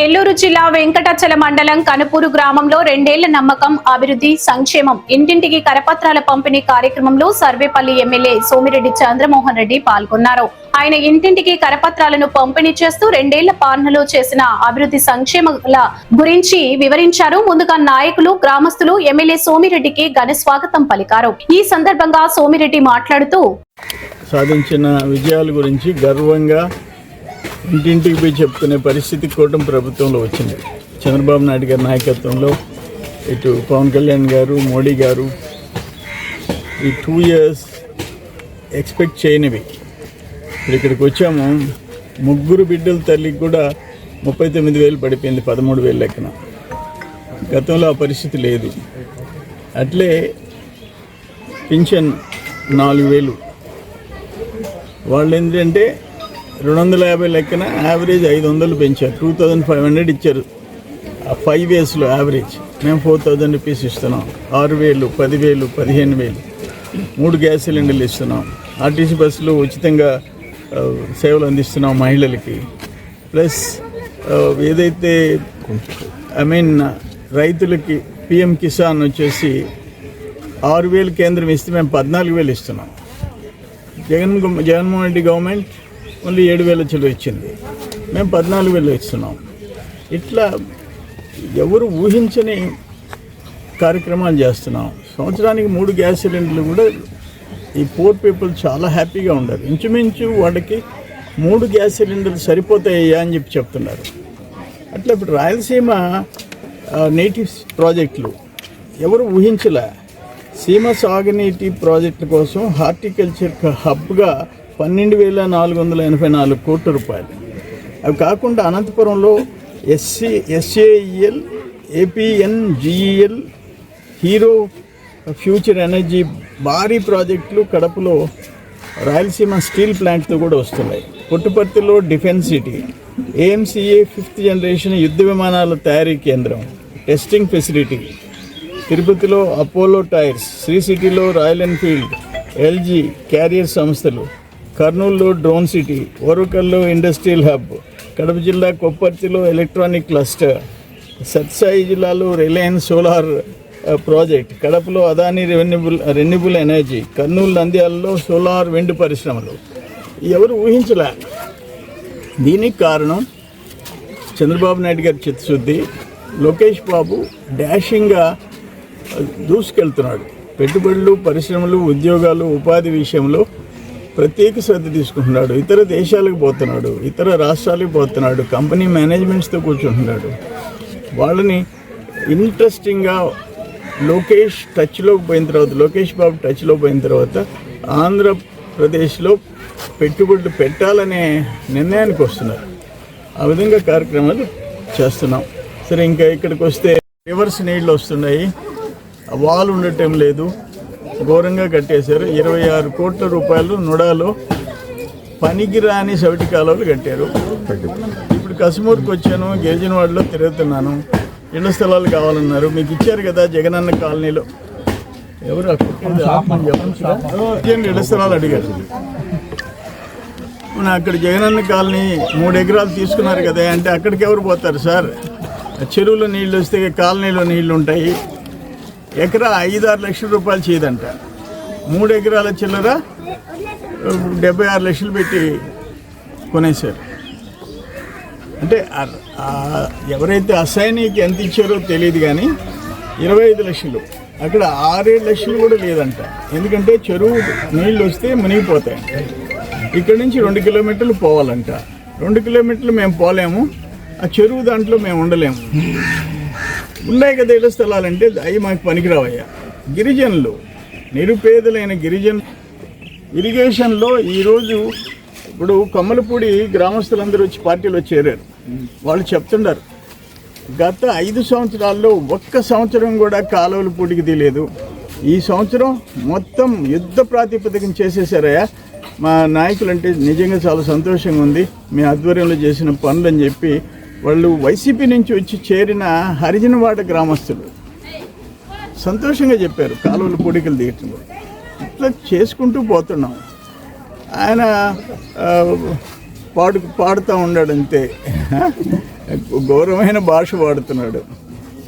నెల్లూరు జిల్లా వెంకటాచల మండలం కనుపూరు గ్రామంలో 2 ఏళ్ల నమ్మకం అభివృద్ధి సంక్షేమం ఇంటింటికి కరపత్రాల పంపిణీ కార్యక్రమంలో సర్వేపల్లి ఎమ్మెల్యే సోమిరెడ్డి చంద్రమోహన్ రెడ్డి పాల్గొన్నారు. ఆయన ఇంటింటికి కరపత్రాలను పంపిణీ చేస్తూ 2 ఏళ్ల పాలనలో చేసిన అభివృద్ధి సంక్షేమాల గురించి వివరించారు. ముందుగా నాయకులు, గ్రామస్తులు ఎమ్మెల్యే సోమిరెడ్డికి ఘన స్వాగతం పలికారు. ఈ సందర్భంగా సోమిరెడ్డి మాట్లాడుతూ సాధించిన విజయాల గురించి గర్వంగా ఇంటింటికి పోయి చెప్పుకునే పరిస్థితి కూటమి ప్రభుత్వంలో వచ్చింది. చంద్రబాబు నాయుడు గారి నాయకత్వంలో ఇటు పవన్ కళ్యాణ్ గారు, మోడీ గారు ఈ 2 years ఎక్స్పెక్ట్ చేయనివి. ఇప్పుడు ఇక్కడికి వచ్చాము, 3 బిడ్డల తల్లికి కూడా 39,000 పడిపోయింది 13,000 లెక్కన. గతంలో ఆ పరిస్థితి లేదు. అట్లే పింఛన్ 4,000. వాళ్ళు ఏంటంటే 250 లెక్కన యావరేజ్ 500 పెంచారు. 2,500 ఇచ్చారు 5 yearsలో యావరేజ్. మేము 4,000 రూపీస్ ఇస్తున్నాం. 6,000, 10,000, 15,000. 3 గ్యాస్ సిలిండర్లు ఇస్తున్నాం. ఆర్టీసీ బస్సులు ఉచితంగా సేవలు అందిస్తున్నాం మహిళలకి. ప్లస్ ఏదైతే రైతులకి పిఎం కిసాన్ వచ్చేసి 6,000 కేంద్రం ఇస్తే మేము 14,000 ఇస్తున్నాం. జగన్మోహన్ రెడ్డి గవర్నమెంట్ ఓన్లీ 7,000 చిల్లర ఇచ్చింది, మేము 14,000 ఇస్తున్నాం. ఇట్లా ఎవరు ఊహించని కార్యక్రమాలు చేస్తున్నాం. సంవత్సరానికి 3 గ్యాస్ సిలిండర్లు కూడా ఈ పూర్ పీపుల్ చాలా హ్యాపీగా ఉండరు. ఇంచుమించు వాళ్ళకి 3 గ్యాస్ సిలిండర్లు సరిపోతాయా అని చెప్తున్నారు. అట్లా ఇప్పుడు రాయలసీమ నేటివ్ ప్రాజెక్టులు ఎవరు ఊహించలే. సీమ సాగునీటి ప్రాజెక్టుల కోసం హార్టికల్చర్ హబ్గా 12,484 కోట్ల రూపాయలు. అవి కాకుండా అనంతపురంలో SAEL, APNGEL, hero future energy భారీ ప్రాజెక్టులు కడపలో రాయలసీమ స్టీల్ ప్లాంట్తో కూడా వస్తున్నాయి. పుట్టపర్తిలో defence city, AMCA 5th generation యుద్ధ విమానాల తయారీ కేంద్రం, టెస్టింగ్ ఫెసిలిటీ, తిరుపతిలో అపోలో టైర్స్, శ్రీ సిటీలో రాయల్ ఎన్ఫీల్డ్, LG క్యారియర్ సంస్థలు, కర్నూలులో డ్రోన్ సిటీ, ఓరుకల్లో ఇండస్ట్రియల్ హబ్, కడప జిల్లా కొప్పర్తిలో ఎలక్ట్రానిక్ క్లస్టర్, సత్సాయి జిల్లాలో రిలయన్స్ సోలార్ ప్రాజెక్ట్, కడపలో అదానీ రెన్యూబుల్ ఎనర్జీ, కర్నూలు నంద్యాలలో సోలార్ విండ్ పరిశ్రమలు. ఎవరు ఊహించలే. దీనికి కారణం చంద్రబాబు నాయుడు గారి చిత్తశుద్ధి. లోకేష్ బాబు డాషింగ్గా దూసుకెళ్తున్నాడు. పెట్టుబడులు, పరిశ్రమలు, ఉద్యోగాలు, ఉపాధి విషయంలో ప్రత్యేక శ్రద్ధ తీసుకుంటున్నాడు. ఇతర దేశాలకు పోతున్నాడు, ఇతర రాష్ట్రాలకు పోతున్నాడు, కంపెనీ మేనేజ్మెంట్స్తో కూర్చుంటున్నాడు. వాళ్ళని ఇంట్రెస్టింగ్గా లోకేష్ బాబు టచ్లో పోయిన తర్వాత ఆంధ్రప్రదేశ్లో పెట్టుబడులు పెట్టాలనే నిర్ణయానికి వస్తున్నారు. ఆ విధంగా కార్యక్రమాలు చేస్తున్నాం. సరే, ఇంకా ఇక్కడికి వస్తే రివర్స్ నీళ్ళు వస్తున్నాయి. వాల్ ఉండటం లేదు, ఘోరంగా కట్టేశారు. 26 కోట్ల రూపాయలు నుడాలో పనికిరాని సవిటి కాలువలు కట్టారు. ఇప్పుడు కసుమూరుకి వచ్చాను, గిరిజనవాడలో తిరుగుతున్నాను. ఇళ్ల స్థలాలు కావాలన్నారు, మీకు ఇచ్చారు కదా జగనన్న కాలనీలో. ఎవరు చెప్పండి, ఇళ్ల స్థలాలు అడిగారు. అక్కడ జగనన్న కాలనీ 3 ఎకరాలు తీసుకున్నారు కదా అంటే అక్కడికి ఎవరు పోతారు సార్? చెరువులో నీళ్ళు వస్తే కాలనీలో నీళ్ళు ఉంటాయి. ఎకరా 5-6 లక్షల రూపాయలు చేయదంట. 3 ఎకరాల చిల్లర 76 లక్షలు పెట్టి కొనేశారు. అంటే ఎవరైతే అసైనీకి ఎంత ఇచ్చారో తెలియదు కానీ 25 లక్షలు, అక్కడ 6-7 లక్షలు కూడా లేదంట. ఎందుకంటే చెరువు నీళ్ళు వస్తే మునిగిపోతాయి. ఇక్కడ నుంచి 2 కిలోమీటర్లు పోవాలంట. 2 కిలోమీటర్లు మేము పోలేము, ఆ చెరువు దాంట్లో మేము ఉండలేము. ఉన్నాయి కదా ఇళ్ల స్థలాలంటే అవి మాకు పనికిరావయ్యా. గిరిజనులు, నిరుపేదలైన గిరిజనులు ఇరిగేషన్లో ఈరోజు ఇప్పుడు కమ్మలపూడి గ్రామస్తులందరూ వచ్చి పార్టీలో చేరారు. వాళ్ళు చెప్తున్నారు, గత 5 సంవత్సరాల్లో ఒక్క సంవత్సరం కూడా కాలువలు పూటికి తీయలేదు. ఈ సంవత్సరం మొత్తం యుద్ధ ప్రాతిపదికన చేసేసారయ్యా. మా నాయకులంటే నిజంగా చాలా సంతోషంగా ఉంది, మీ ఆధ్వర్యంలో చేసిన పనులని చెప్పి వాళ్ళు వైసీపీ నుంచి వచ్చి చేరిన హరిజనవాడ గ్రామస్తులు సంతోషంగా చెప్పారు కాలువలు పూడికలు తీయటం. ఇట్లా చేసుకుంటూ పోతున్నాం. ఆయన పాడుతూ ఉన్నాడు అంతే. ఘోరమైన భాష వాడుతున్నాడు.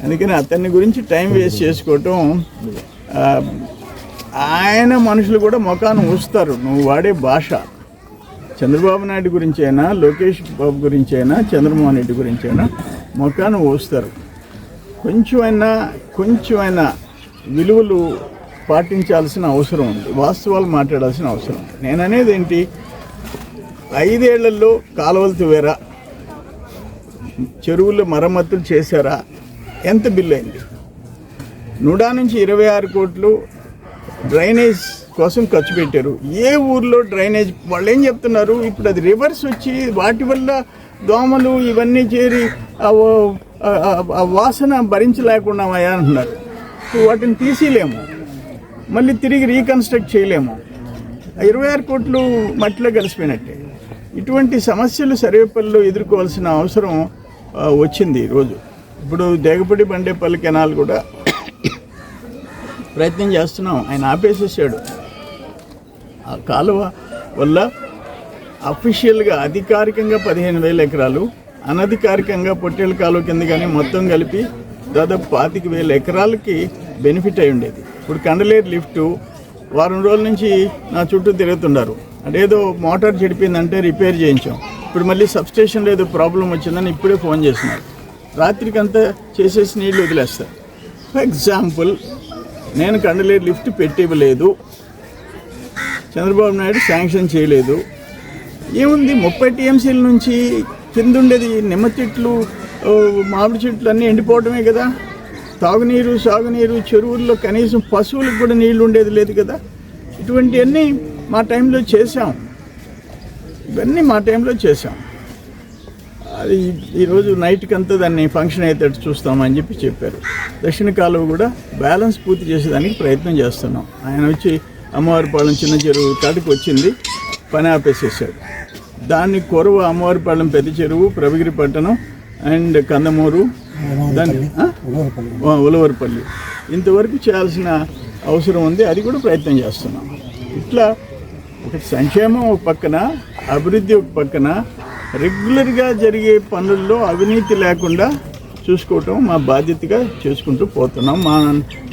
అందుకని అతన్ని గురించి టైం వేస్ట్ చేసుకోవటం, ఆయన మనుషులు కూడా ముఖాన్ని ఊస్తారు నువ్వు వాడే భాష. చంద్రబాబు నాయుడు గురించి అయినా, లోకేష్ బాబు గురించి అయినా, చంద్రమోహన్ రెడ్డి గురించి అయినా ముఖాన్ని ఊస్తారు. కొంచెమైనా విలువలు పాటించాల్సిన అవసరం ఉంది, వాస్తవాలు మాట్లాడాల్సిన అవసరం ఉంది. నేను అనేది ఏంటి, 5 ఏళ్లలో కాలువలు తవ్వారా, చెరువులు మరమ్మతులు చేశారా, ఎంత బిల్లు అయింది? నుడా నుంచి 26 కోట్లు డ్రైనేజ్ కోసం ఖర్చు పెట్టారు. ఏ ఊర్లో డ్రైనేజ్, వాళ్ళు ఏం చెప్తున్నారు, ఇప్పుడు అది రివర్స్ వచ్చి వాటి వల్ల దోమలు ఇవన్నీ చేరి ఆ వాసన భరించలేకున్నామయ్యా అంటున్నారు. వాటిని తీసేయలేము, మళ్ళీ తిరిగి రీకన్స్ట్రక్ట్ చేయలేము. 26 కోట్లు మట్టిలో కలిసిపోయినట్టే. ఇటువంటి సమస్యలు సర్వేపల్లిలో ఎదుర్కోవాల్సిన అవసరం వచ్చింది ఈరోజు. ఇప్పుడు దేగపడి బండేపల్లి కెనాల్ కూడా ప్రయత్నం చేస్తున్నాం, ఆయన ఆపేసేసాడు. ఆ కాలువ వల్ల అఫీషియల్గా అధికారికంగా 15,000 ఎకరాలు, అనధికారికంగా పొట్టేల కాలువ కింద కానీ మొత్తం కలిపి దాదాపు 25,000 ఎకరాలకి బెనిఫిట్ అయి ఉండేది. ఇప్పుడు కండలేరు లిఫ్టు వారం రోజుల నుంచి నా చుట్టూ తిరుగుతున్నారు. అదేదో మోటార్ చెడిపోయిందంటే రిపేర్ చేయించాం. ఇప్పుడు మళ్ళీ సబ్స్టేషన్లో ఏదో ప్రాబ్లం వచ్చిందని ఇప్పుడే ఫోన్ చేస్తున్నారు. రాత్రికి అంతా చేసేసి నీళ్ళు వదిలేస్తారు. ఫర్ ఎగ్జాంపుల్, నేను కండలేరు లిఫ్ట్ పెట్టివ్వలేదు, చంద్రబాబు నాయుడు శాంక్షన్ చేయలేదు. ఏముంది, 30 టీఎంసీల నుంచి కింద ఉండేది నిమ్మ చెట్లు, మామిడి చెట్లు అన్నీ ఎండిపోవడమే కదా. తాగునీరు, సాగునీరు, చెరువుల్లో కనీసం పశువులకు కూడా నీళ్లు ఉండేది లేదు కదా. ఇటువంటివన్నీ మా టైంలో చేశాం, ఇవన్నీ మా టైంలో చేశాం. అది ఈరోజు నైట్కి అంతా దాన్ని ఫంక్షన్ అయ్యేటట్టు చూస్తామని చెప్పారు. దక్షిణ కాలువ కూడా బ్యాలెన్స్ పూర్తి చేసేదానికి ప్రయత్నం చేస్తున్నాం. ఆయన వచ్చి అమ్మవారిపాలెం చిన్న చెరువు కాడికి వచ్చింది, పని ఆపేసేసాడు. దాన్ని కొరవ అమ్మవారిపాలెం పెద్ద చెరువు, ప్రభగిరి పట్టణం అండ్ కందమూరు, దాన్ని ఉలవరపల్లి ఇంతవరకు చేయాల్సిన అవసరం ఉంది. అది కూడా ప్రయత్నం చేస్తున్నాం. ఇట్లా ఒక సంక్షేమం ఒక పక్కన, అభివృద్ధి ఒక పక్కన, రెగ్యులర్గా జరిగే పనుల్లో అవినీతి లేకుండా చూసుకోవటం మా బాధ్యతగా చేసుకుంటూ పోతున్నాం. మా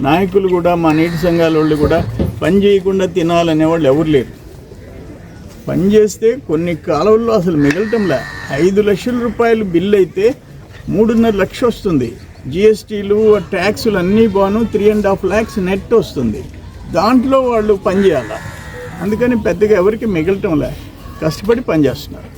నాయకులు కూడా, మా నీటి సంఘాల వాళ్ళు కూడా పని చేయకుండా తినాలనేవాళ్ళు ఎవరు లేరు. పని చేస్తే కొన్ని కాలువల్లో అసలు మిగలటంలే. 5 లక్షల రూపాయలు బిల్లు అయితే 3.5 లక్షలు వస్తుంది. జిఎస్టీలు, ట్యాక్సులు అన్నీ బాను 3.5 lakhs నెట్ వస్తుంది. దాంట్లో వాళ్ళు పని చేయాలి. అందుకని పెద్దగా ఎవరికి మిగలటంలే, కష్టపడి పని చేస్తున్నారు.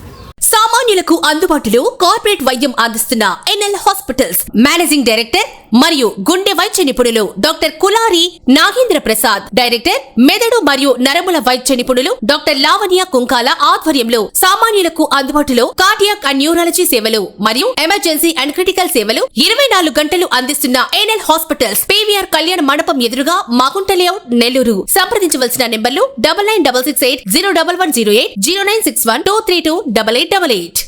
సామాన్యులకు అందుబాటులో కార్పొరేట్ వైద్యం అందిస్తున్న ఎన్ఎల్ హాస్పిటల్స్ మేనేజింగ్ డైరెక్టర్ మరియు గుండె వైద్య నిపుణులు డాక్టర్ కులారి నాగేంద్ర ప్రసాద్, డైరెక్టర్ మెదడు మరియు నరముల వైద్య నిపుణులు డాక్టర్ లావణ్య కుంకాల ఆధ్వర్యంలో సామాన్యులకు అందుబాటులో కార్డియాక్ అండ్ న్యూరాలజీ సేవలు మరియు ఎమర్జెన్సీ అండ్ క్రిటికల్ సేవలు 24 గంటలు అందిస్తున్న ఎన్ఎల్ హాస్పిటల్స్ పీవీఆర్ కళ్యాణ మండపం ఎదురుగా మాగుంట లేఅవుట్, నెల్లూరు. సంప్రదించవలసిన నెంబర్లు 9966801108, 0961232888.